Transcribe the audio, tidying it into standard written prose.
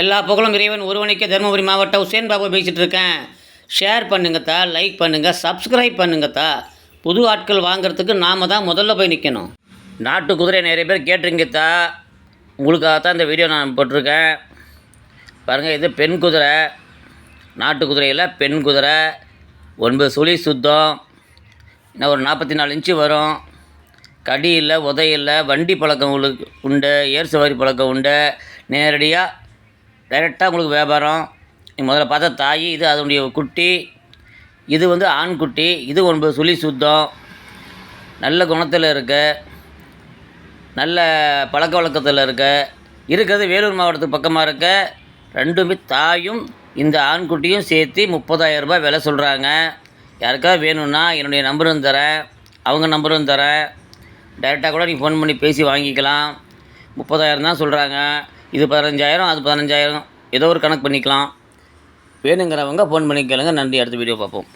எல்லா புகழும் இறைவன் ஒருவனுக்கே. தருமபுரி மாவட்டம் உசேன் பாபு பேசிகிட்டு இருக்கேன். ஷேர் பண்ணுங்கத்தா, லைக் பண்ணுங்கள், சப்ஸ்கிரைப் பண்ணுங்கத்தா. புது ஆட்கள் வாங்கிறதுக்கு நாம் தான் முதல்ல போய் நிற்கணும். நாட்டு குதிரை நிறைய பேர் கேட்டுருங்கத்தா, உங்களுக்காகத்தான் இந்த வீடியோ நான் போட்டிருக்கேன். பாருங்கள், இது பெண் குதிரை. நாட்டு குதிரையில் பெண் குதிரை 9 சுழி சுத்தம். இன்னும் ஒரு 44 இன்ச்சு வரும். கடி இல்லை, உதை இல்லை, வண்டி பழக்கம் உங்களுக்கு உண்டு, ஏர் சவாரி பழக்கம் உண்டு. நேரடியாக டைரெக்டாக உங்களுக்கு வியாபாரம். முதல்ல பார்த்தா தாய், இது அதனுடைய குட்டி. இது ஆண் குட்டி. இது 9 சுழி சுத்தம். நல்ல குணத்தில் இருக்குது, நல்ல பழக்க வழக்கத்தில் இருக்கிறது வேலூர் மாவட்டத்துக்கு பக்கமாக இருக்க. ரெண்டுமே தாயும் இந்த ஆண்குட்டியும் சேர்த்து 30,000 ரூபாய் விலை சொல்கிறாங்க. யாருக்காவது வேணும்னா என்னுடைய நம்பரும் தரேன், அவங்க நம்பரும் தரேன். டைரெக்டாக கூட நீங்கள் ஃபோன் பண்ணி பேசி வாங்கிக்கலாம். 30,000 தான் சொல்கிறாங்க. இது 15,000, அது 15,000, ஏதோ ஒரு கணக்கு பண்ணிக்கலாம். வேணுங்கிறவங்க ஃபோன் பண்ணி கேளுங்க. நன்றி. அடுத்த வீடியோ பார்ப்போம்.